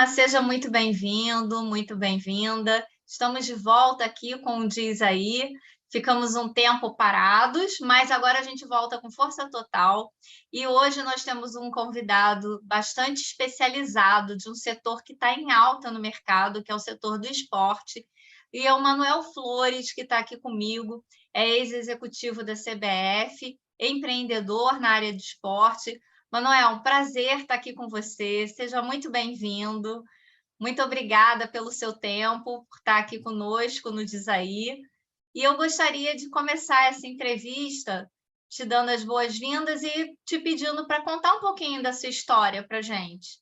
Seja muito bem-vindo, muito bem-vinda. Estamos de volta aqui com o Diz Aí. Ficamos um tempo parados, mas agora a gente volta com força total. E hoje nós temos um convidado bastante especializado de um setor que está em alta no mercado, que é o setor do esporte. E é o Manuel Flores, que está aqui comigo, é ex-executivo da CBF, empreendedor na área de esporte. Manuel, um prazer estar aqui com você. Seja muito bem-vindo. Muito obrigada pelo seu tempo, por estar aqui conosco no Diz Aí. E eu gostaria de começar essa entrevista te dando as boas-vindas e te pedindo para contar um pouquinho da sua história para a gente.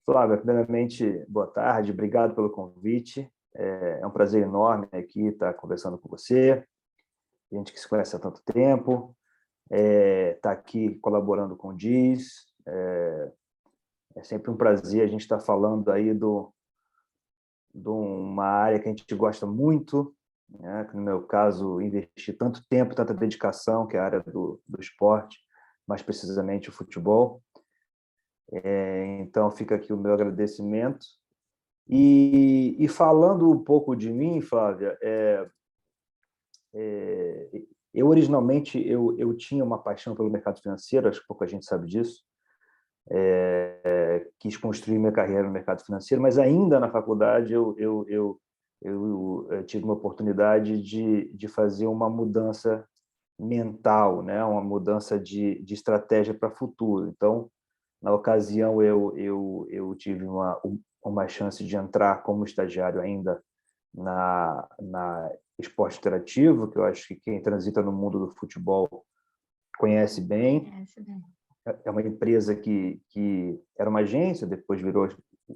Flávia, primeiramente, boa tarde, obrigado pelo convite. É um prazer enorme aqui estar conversando com você, a gente que se conhece há tanto tempo, estar aqui colaborando com o Diz. É sempre um prazer a gente estar falando aí de uma área que a gente gosta muito, né? Que no meu caso, investi tanto tempo, tanta dedicação, que é a área do esporte, mais precisamente o futebol. Então, fica aqui o meu agradecimento. E falando um pouco de mim, Flávia, eu originalmente eu tinha uma paixão pelo mercado financeiro, acho que pouca gente sabe disso. Quis construir minha carreira no mercado financeiro, mas ainda na faculdade eu tive uma oportunidade de fazer uma mudança mental, né? Uma mudança de estratégia para o futuro. Então, na ocasião, eu tive uma chance de entrar como estagiário ainda na Esporte Interativo, que eu acho que quem transita no mundo do futebol conhece bem. É uma empresa que era uma agência, depois virou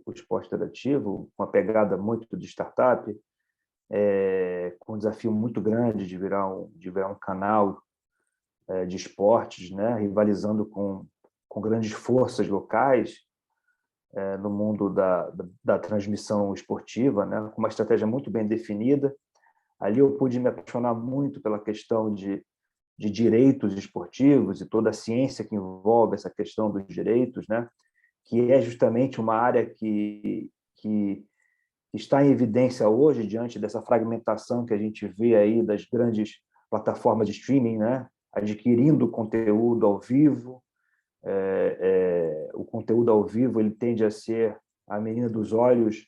o Esporte Interativo, uma pegada muito de startup, com um desafio muito grande de virar um canal de esportes, né, rivalizando com grandes forças locais no mundo da transmissão esportiva, né, com uma estratégia muito bem definida. Ali eu pude me apaixonar muito pela questão de direitos esportivos e toda a ciência que envolve essa questão dos direitos, né, que é justamente uma área que está em evidência hoje diante dessa fragmentação que a gente vê aí das grandes plataformas de streaming, né, adquirindo conteúdo ao vivo. O conteúdo ao vivo ele tende a ser a menina dos olhos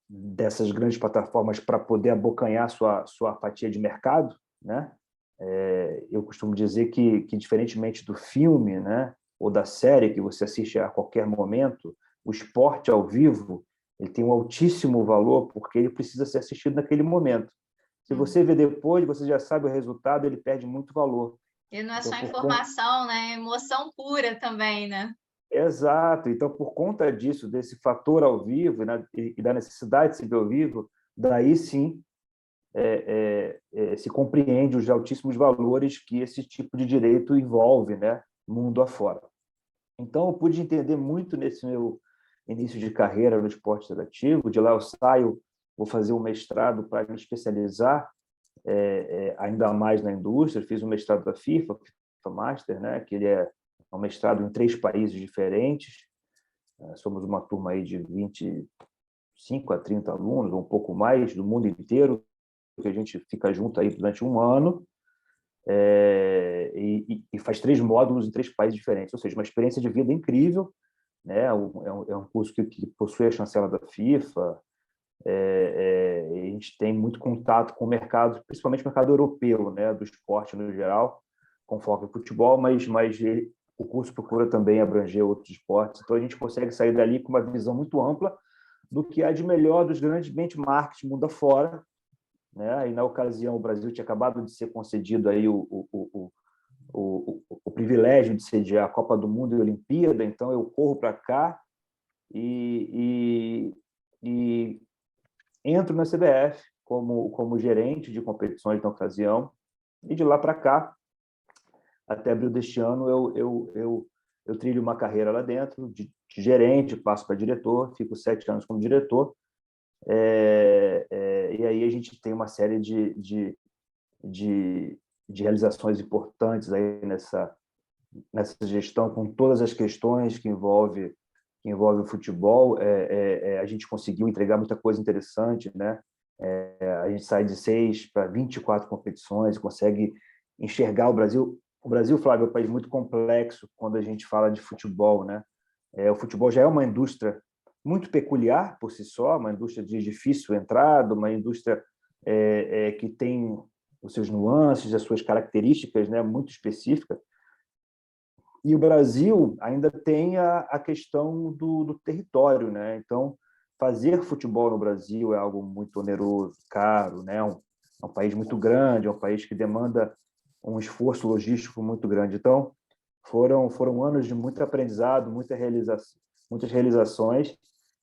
dessas grandes plataformas para poder abocanhar sua fatia de mercado, né? Eu costumo dizer que diferentemente do filme, né, ou da série que você assiste a qualquer momento, o esporte ao vivo ele tem um altíssimo valor porque ele precisa ser assistido naquele momento. Se você vê depois, você já sabe o resultado, ele perde muito valor. E não é Então, só informação, né? É emoção pura também, né? Exato. Então, por conta disso, desse fator ao vivo, né, e da necessidade de se ver ao vivo, daí sim se compreende os altíssimos valores que esse tipo de direito envolve, né, mundo afora. Então, eu pude entender muito nesse meu início de carreira no esporte interativo. De lá eu saio, vou fazer um mestrado para me especializar ainda mais na indústria. Fiz um mestrado da FIFA Master, né, que ele é um mestrado em 3 países diferentes. Somos uma turma aí de 25 a 30 alunos, ou um pouco mais, do mundo inteiro, que a gente fica junto aí durante um ano e faz 3 módulos em 3 países diferentes, ou seja, uma experiência de vida incrível, né? É um curso que possui a chancela da FIFA. A gente tem muito contato com o mercado, principalmente o mercado europeu, né? Do esporte no geral, com foco em futebol, mas o curso procura também abranger outros esportes, então a gente consegue sair dali com uma visão muito ampla do que há de melhor dos grandes benchmarks mundo afora, né? E na ocasião o Brasil tinha acabado de ser concedido aí o privilégio de sediar a Copa do Mundo e a Olimpíada, então eu corro para cá e entro na CBF como gerente de competições na ocasião, e de lá para cá, até abril deste ano, eu trilho uma carreira lá dentro, de gerente, passo para diretor, fico 7 anos como diretor, e aí a gente tem uma série de realizações importantes aí nessa gestão, com todas as questões que que envolve o futebol, a gente conseguiu entregar muita coisa interessante, né? A gente sai de 6 para 24 competições, consegue enxergar o Brasil. O Brasil, Flávio, é um país muito complexo quando a gente fala de futebol, né? O futebol já é uma indústria muito peculiar por si só, uma indústria de difícil entrada, uma indústria que tem os seus nuances, as suas características, né, muito específicas. E o Brasil ainda tem a questão do território, né? Então, fazer futebol no Brasil é algo muito oneroso, caro, né? É um país muito grande, é um país que demanda um esforço logístico muito grande. Então, foram anos de muito aprendizado, muitas realizações,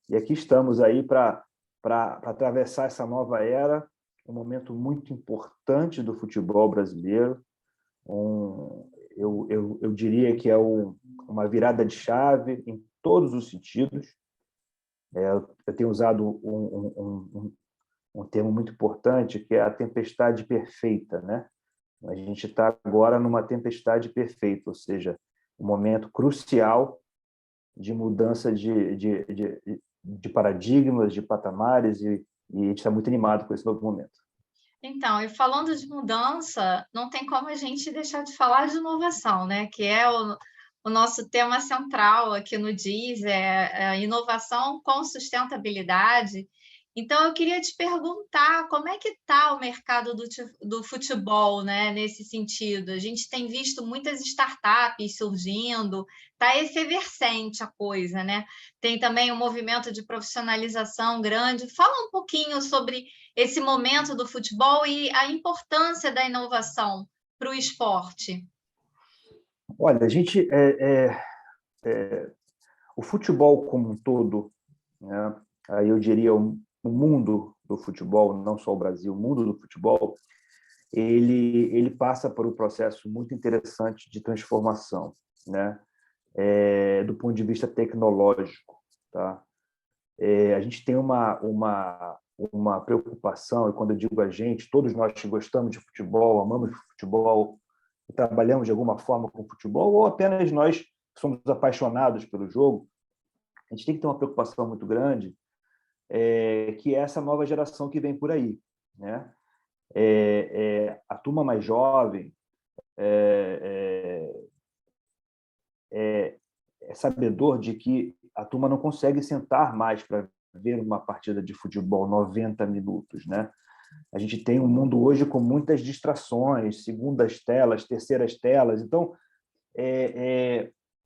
e aqui estamos aí para atravessar essa nova era, um momento muito importante do futebol brasileiro. Eu diria que é uma virada de chave em todos os sentidos. Eu tenho usado um termo muito importante, que é a tempestade perfeita, né? A gente está agora numa tempestade perfeita, ou seja, um momento crucial de mudança de paradigmas, de patamares, e a gente está muito animado com esse novo momento. Então, e falando de mudança, não tem como a gente deixar de falar de inovação, né? Que é o nosso tema central aqui no DIS, é a inovação com sustentabilidade. Então, eu queria te perguntar como é que está o mercado do futebol, né, nesse sentido? A gente tem visto muitas startups surgindo, está efervescente a coisa, né? Tem também um movimento de profissionalização grande. Fala um pouquinho sobre esse momento do futebol e a importância da inovação para o esporte. Olha, o futebol como um todo, né? Aí eu diria o mundo do futebol, não só o Brasil, o mundo do futebol, ele passa por um processo muito interessante de transformação, né? Do ponto de vista tecnológico, tá? A gente tem uma preocupação, e quando eu digo a gente, todos nós que gostamos de futebol, amamos futebol, trabalhamos de alguma forma com futebol, ou apenas nós somos apaixonados pelo jogo, a gente tem que ter uma preocupação muito grande, que é essa nova geração que vem por aí, né? A turma mais jovem é sabedor de que a turma não consegue sentar mais para ver uma partida de futebol 90 minutos, né? A gente tem um mundo hoje com muitas distrações, segundas telas, terceiras telas. Então,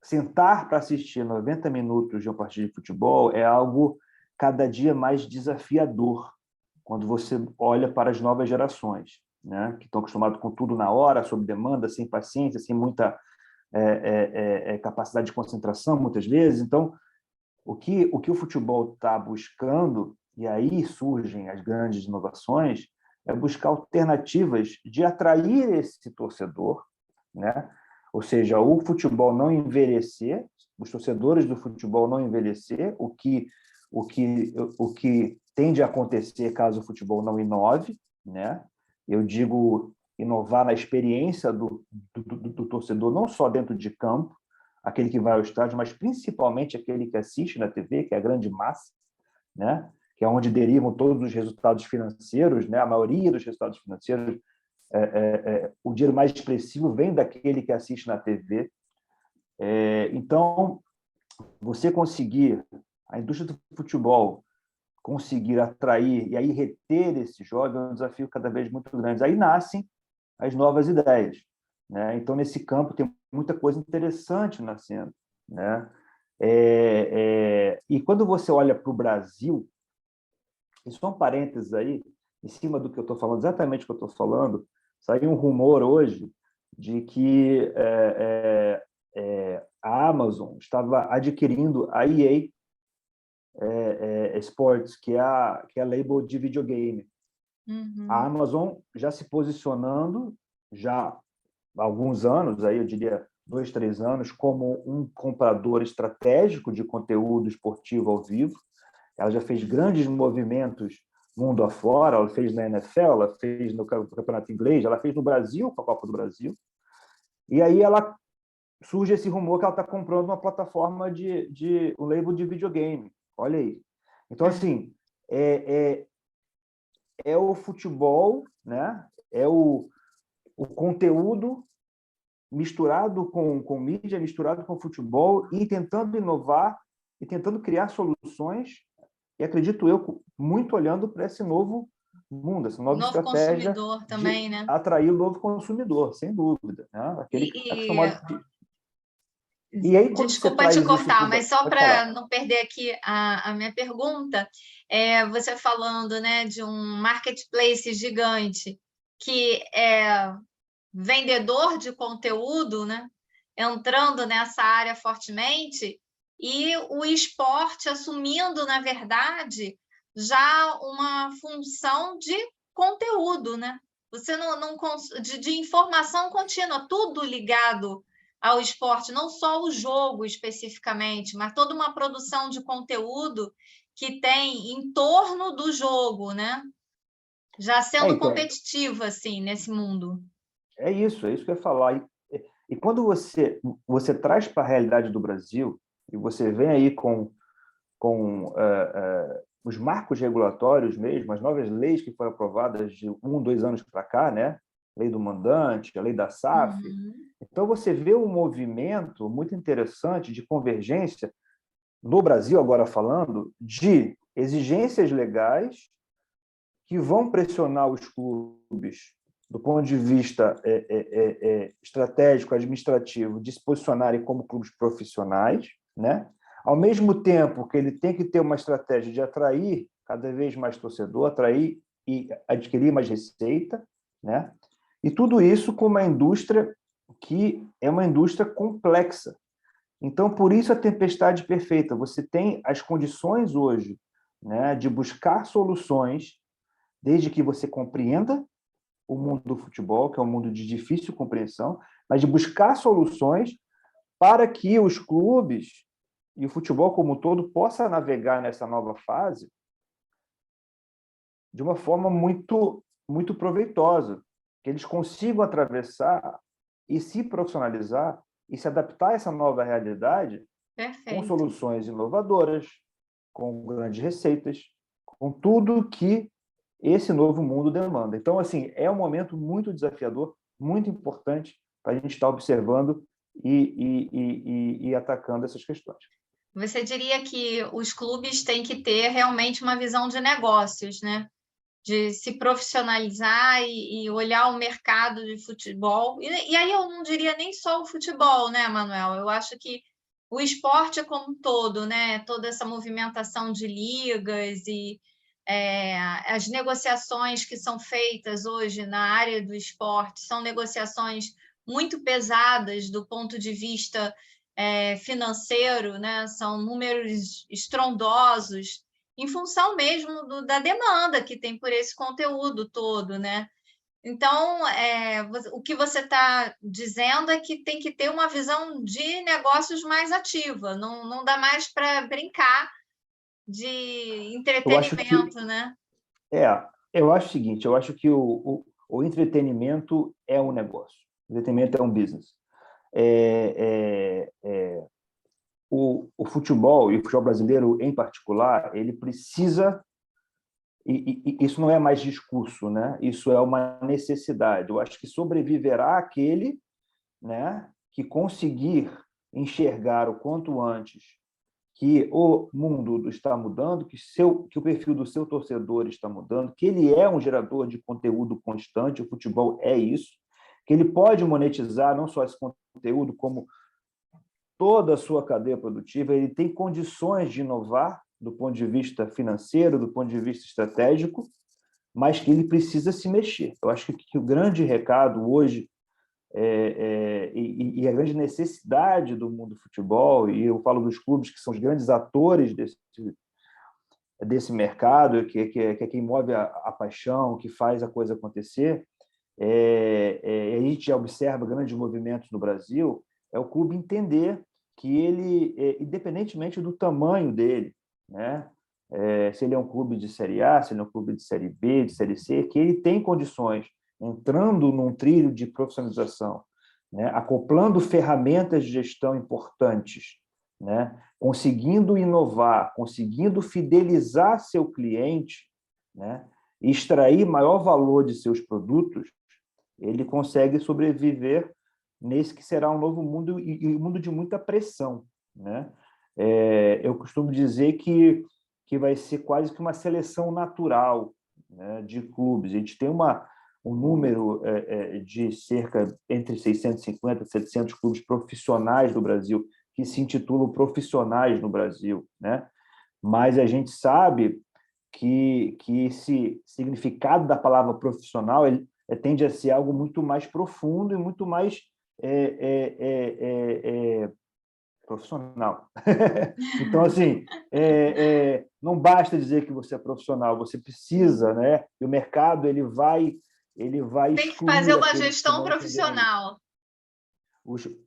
sentar para assistir 90 minutos de uma partida de futebol é algo cada dia mais desafiador quando você olha para as novas gerações, né? Que estão acostumados com tudo na hora, sob demanda, sem paciência, sem muita capacidade de concentração, muitas vezes. Então, o que o futebol está buscando, e aí surgem as grandes inovações, é buscar alternativas de atrair esse torcedor, né? Ou seja, o futebol não envelhecer, os torcedores do futebol não envelhecer, o que tende a acontecer caso o futebol não inove, né? Eu digo inovar na experiência do torcedor, não só dentro de campo, aquele que vai ao estádio, mas principalmente aquele que assiste na TV, que é a grande massa, né? Que é onde derivam todos os resultados financeiros, né? A maioria dos resultados financeiros, o dinheiro mais expressivo vem daquele que assiste na TV. Então, você conseguir, a indústria do futebol, conseguir atrair e aí reter esse jovem é um desafio cada vez muito grande. Aí nascem as novas ideias, né? Então, nesse campo, tem muita coisa interessante nascendo, né? E quando você olha para o Brasil, e só um parênteses aí, em cima do que eu estou falando, exatamente o que eu estou falando, saiu um rumor hoje de que a Amazon estava adquirindo a EA Sports, que é a label de videogame. Uhum. A Amazon já se posicionando, já há alguns anos, aí eu diria 2, 3 anos, como um comprador estratégico de conteúdo esportivo ao vivo. Ela já fez grandes movimentos mundo afora, ela fez na NFL, ela fez no Campeonato Inglês, ela fez no Brasil, com a Copa do Brasil. E aí ela surge esse rumor que ela está comprando uma plataforma um label de videogame. Olha aí. Então, assim, é o futebol, né? É o conteúdo misturado com mídia, misturado com futebol, e tentando inovar e tentando criar soluções, e acredito eu, muito olhando para esse novo mundo, essa nova Novo estratégia consumidor de também, né? atrair o novo consumidor, sem dúvida, né? Aquele que está acostumado. E aí, quando você Desculpa te traz isso cortar, tudo, mas só pode falar. para não perder aqui a minha pergunta, você falando, né, de um marketplace gigante que é vendedor de conteúdo, né, entrando nessa área fortemente, e o esporte assumindo, na verdade, já uma função de conteúdo, né? Você de informação contínua, tudo ligado ao esporte, não só o jogo especificamente, mas toda uma produção de conteúdo que tem em torno do jogo, né? Já sendo Então, competitiva, assim, nesse mundo. é isso que eu ia falar. E quando você traz para a realidade do Brasil, e você vem aí com os marcos regulatórios mesmo, as novas leis que foram aprovadas de 2 anos para cá, né? Lei do mandante, a lei da SAF. Uhum. Então, você vê um movimento muito interessante de convergência no Brasil, agora falando, de exigências legais que vão pressionar os clubes do ponto de vista estratégico, administrativo, de se posicionarem como clubes profissionais, né? Ao mesmo tempo que ele tem que ter uma estratégia de atrair cada vez mais torcedor, atrair e adquirir mais receita, né? E tudo isso com uma indústria que é uma indústria complexa. Então, por isso a tempestade perfeita. Você tem as condições hoje, né, de buscar soluções, desde que você compreenda o mundo do futebol, que é um mundo de difícil compreensão, mas de buscar soluções para que os clubes e o futebol como um todo possa navegar nessa nova fase de uma forma muito proveitosa, que eles consigam atravessar e se profissionalizar e se adaptar a essa nova realidade com Perfeito. soluções inovadoras, com grandes receitas, com tudo que esse novo mundo demanda. Então, assim, é um momento muito desafiador, muito importante para a gente estar observando e atacando essas questões. Você diria que os clubes têm que ter realmente uma visão de negócios, né? De se profissionalizar e olhar o mercado de futebol. E aí eu não diria nem só o futebol, né, Manuel? Eu acho que o esporte como um todo, né? Toda essa movimentação de ligas e as negociações que são feitas hoje na área do esporte são negociações muito pesadas do ponto de vista financeiro, né? São números estrondosos em função mesmo da demanda que tem por esse conteúdo todo, né? Então, o que você está dizendo é que tem que ter uma visão de negócios mais ativa, não dá mais para brincar de Eu acho que entretenimento, né? eu acho o seguinte, eu acho que o entretenimento é um negócio, o entretenimento é um business. O futebol, e o futebol brasileiro em particular, ele precisa, e isso não é mais discurso, né? Isso é uma necessidade. Eu acho que sobreviverá aquele, né, que conseguir enxergar o quanto antes que o mundo está mudando, que o perfil do seu torcedor está mudando, que ele é um gerador de conteúdo constante, o futebol é isso, que ele pode monetizar não só esse conteúdo, como toda a sua cadeia produtiva, ele tem condições de inovar do ponto de vista financeiro, do ponto de vista estratégico, mas que ele precisa se mexer. Eu acho que o grande recado hoje e a grande necessidade do mundo do futebol, e eu falo dos clubes que são os grandes atores desse mercado, que é quem move a paixão, que faz a coisa acontecer, a gente já observa grandes movimentos no Brasil, é o clube entender que ele, independentemente do tamanho dele, né? Se ele é um clube de Série A, se ele é um clube de Série B, de Série C, que ele tem condições, entrando num trilho de profissionalização, né? Acoplando ferramentas de gestão importantes, né? Conseguindo inovar, conseguindo fidelizar seu cliente, né? E extrair maior valor de seus produtos, ele consegue sobreviver nesse que será um novo mundo e um mundo de muita pressão, né? Eu costumo dizer que vai ser quase que uma seleção natural, né, de clubes. A gente tem um número de cerca entre 650 e 700 clubes profissionais do Brasil, que se intitulam profissionais no Brasil, né? Mas a gente sabe que esse significado da palavra profissional tende a ser algo muito mais profundo e muito mais profissional. Então, assim, não basta dizer que você é profissional, você precisa, né? E o mercado ele vai Tem que fazer excluir uma aqueles que gestão não entenderem isso. profissional.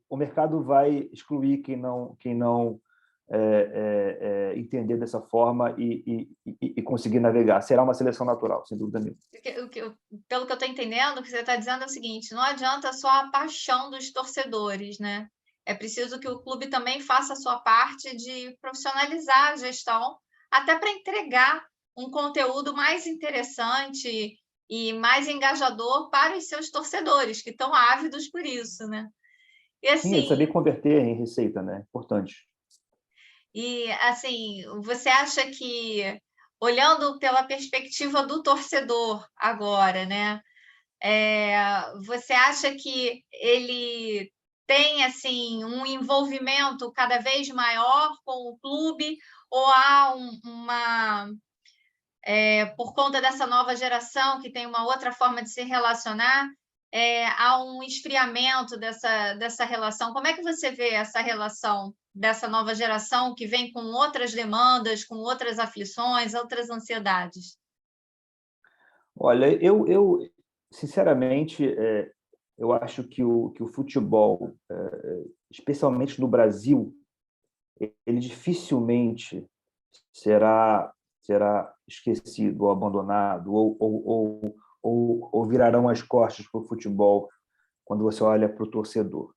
O mercado vai excluir quem não entender dessa forma e conseguir navegar. Será uma seleção natural, sem dúvida nenhuma. Pelo que eu estou entendendo, o que você está dizendo é o seguinte: não adianta só a paixão dos torcedores, né? É preciso que o clube também faça a sua parte de profissionalizar a gestão, até para entregar um conteúdo mais interessante e mais engajador para os seus torcedores, que estão ávidos por isso, né? E Sim, é saber assim, converter em receita, né? Importante. você acha que, olhando pela perspectiva do torcedor agora, né? Você acha que ele tem assim um envolvimento cada vez maior com o clube, ou há por conta dessa nova geração que tem uma outra forma de se relacionar, há um esfriamento dessa relação? Como é que você vê essa relação dessa nova geração que vem com outras demandas, com outras aflições, outras ansiedades? Olha, eu sinceramente, eu acho que o futebol, especialmente no Brasil, ele dificilmente será esquecido ou abandonado, ou virarão as costas para o futebol quando você olha para o torcedor.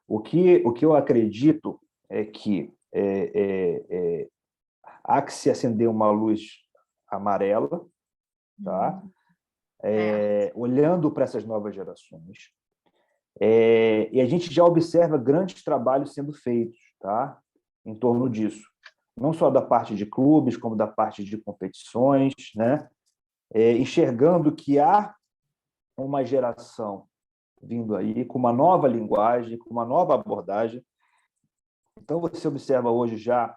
O que eu acredito é que há que se acender uma luz amarela, tá? Olhando para essas novas gerações. E a gente já observa grandes trabalhos sendo feitos, tá? Em torno disso. Não só da parte de clubes, como da parte de competições, né? Enxergando que há uma geração vindo aí com uma nova linguagem, com uma nova abordagem. Então, você observa hoje já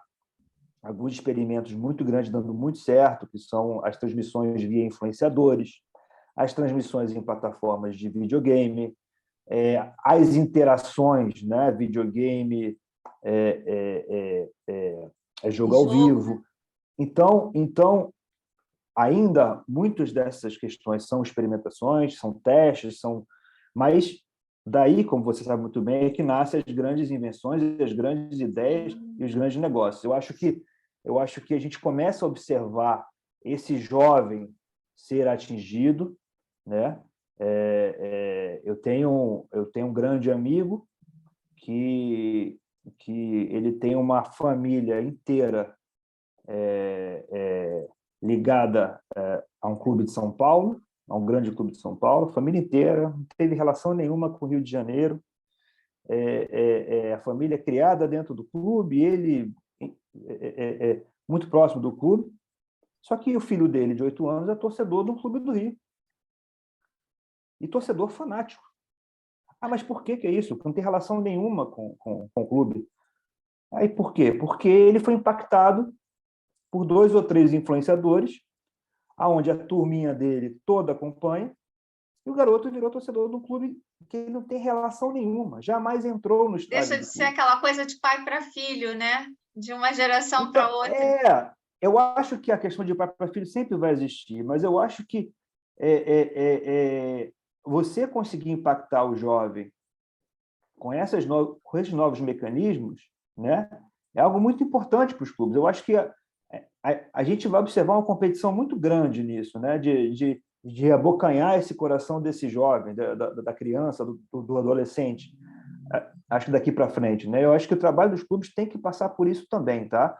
alguns experimentos muito grandes dando muito certo, que são as transmissões via influenciadores, as transmissões em plataformas de videogame, as interações, né? Videogame, jogo ao vivo. Então, ainda muitas dessas questões são experimentações, são testes, mas daí, como você sabe muito bem, é que nascem as grandes invenções, as grandes ideias e os grandes negócios. Eu acho que a gente começa a observar esse jovem ser atingido, né? Eu tenho um grande amigo que ele tem uma família inteira ligada a um clube de São Paulo, a um grande clube de São Paulo, a família inteira, não teve relação nenhuma com o Rio de Janeiro. A família criada dentro do clube, ele muito próximo do clube, só que o filho dele, de 8 anos, é torcedor de um clube do Rio. E torcedor fanático. Mas por que é isso? Não tem relação nenhuma com o clube. Aí por quê? Porque ele foi impactado por 2 ou 3 influenciadores, aonde a turminha dele toda acompanha, e o garoto virou torcedor de um clube que ele não tem relação nenhuma, jamais entrou no estádio. Deixa de ser aquela coisa de pai para filho, né? De uma geração então, para outra. Eu acho que a questão de pai para filho sempre vai existir, mas eu acho que você conseguir impactar o jovem com esses novos mecanismos, né, é algo muito importante para os clubes. Eu acho que a gente vai observar uma competição muito grande nisso, né, de abocanhar esse coração desse jovem, da criança, do adolescente. acho que daqui para frente, né? Eu acho que o trabalho dos clubes tem que passar por isso também, tá?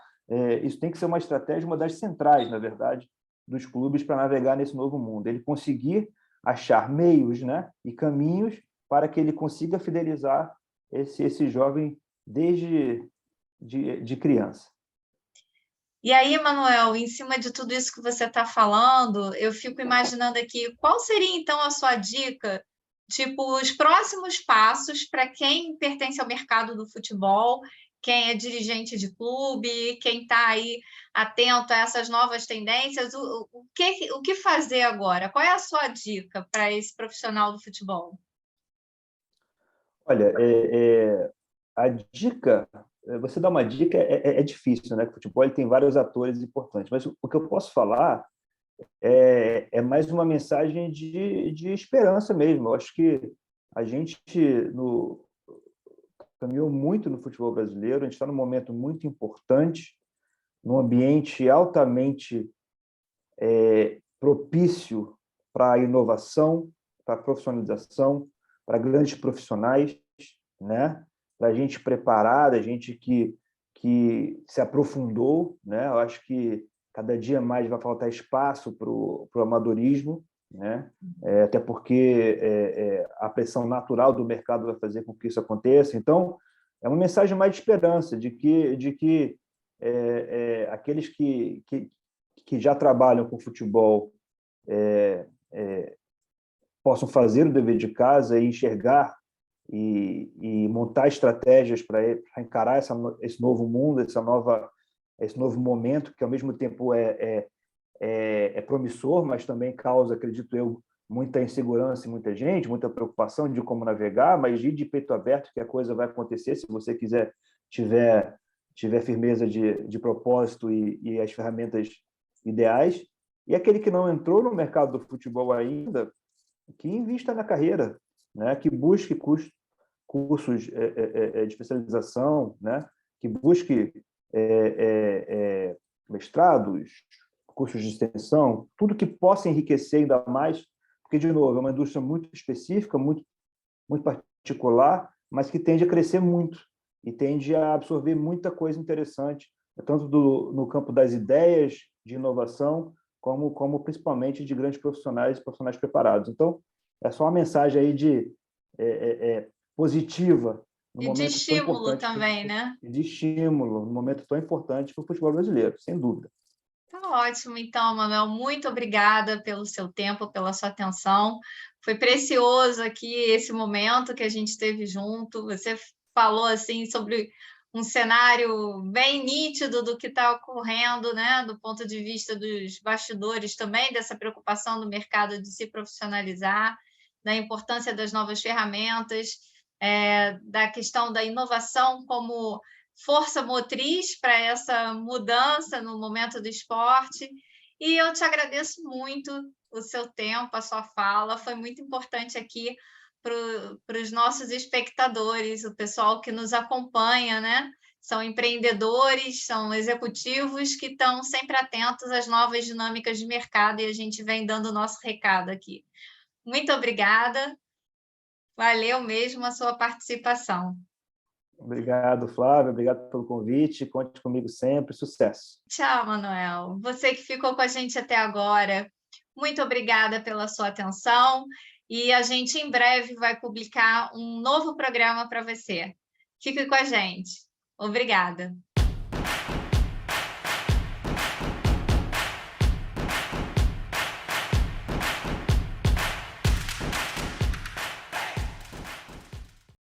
Isso tem que ser uma estratégia, uma das centrais, na verdade, dos clubes para navegar nesse novo mundo. Ele conseguir achar meios, né, e caminhos para que ele consiga fidelizar esse jovem desde de criança. E aí, Manuel, em cima de tudo isso que você está falando, eu fico imaginando aqui, qual seria então a sua dica, tipo, os próximos passos para quem pertence ao mercado do futebol, quem é dirigente de clube, quem está aí atento a essas novas tendências, o que fazer agora? Qual é a sua dica para esse profissional do futebol? Olha, a dica, você dá uma dica é difícil, né? O futebol ele tem vários atores importantes, mas o que eu posso falar é mais uma mensagem de esperança mesmo. Eu acho que a gente caminhou muito no futebol brasileiro, a gente está num momento muito importante, num ambiente altamente propício para a inovação, para a profissionalização, para grandes profissionais, né? Para a gente preparada, a gente que se aprofundou, né? Eu acho que cada dia mais vai faltar espaço para o amadorismo, né? Até porque a pressão natural do mercado vai fazer com que isso aconteça. Então, é uma mensagem mais de esperança, de que aqueles que já trabalham com futebol possam fazer o dever de casa e enxergar e montar estratégias para encarar esse novo mundo, esse novo momento, que ao mesmo tempo é promissor, mas também causa, acredito eu, muita insegurança em muita gente, muita preocupação de como navegar, mas ir de peito aberto que a coisa vai acontecer se você tiver firmeza de propósito e as ferramentas ideais. E aquele que não entrou no mercado do futebol ainda, que invista na carreira, né? Que busque cursos de especialização, né? Que busque mestrados, cursos de extensão, tudo que possa enriquecer ainda mais, porque, de novo, é uma indústria muito específica, muito particular, mas que tende a crescer muito e tende a absorver muita coisa interessante, tanto no campo das ideias de inovação, como principalmente de grandes profissionais preparados. Então, é só uma mensagem aí positiva no E de momento tão estímulo importante, também, né? de estímulo, no momento tão importante para o futebol brasileiro, sem dúvida. Tá ótimo, então, Manuel. Muito obrigada pelo seu tempo, pela sua atenção. Foi precioso aqui esse momento que a gente teve junto. Você falou assim sobre um cenário bem nítido do que está ocorrendo, né? Do ponto de vista dos bastidores também, dessa preocupação do mercado de se profissionalizar, da importância das novas ferramentas, da questão da inovação como força motriz para essa mudança no momento do esporte. E eu te muito o seu tempo, a sua fala, foi muito importante aqui para os nossos espectadores, o pessoal que nos acompanha, né? São empreendedores, são executivos que estão sempre atentos às novas dinâmicas de mercado e a gente vem dando o nosso recado aqui. Muito obrigada, valeu mesmo a sua participação. Obrigado, Flávio. Obrigado pelo convite. Conte comigo sempre. Sucesso. Tchau, Manuel. Você que ficou com a gente até agora, muito obrigada pela sua atenção e a gente em breve vai publicar um novo programa para você. Fique com a gente. Obrigada.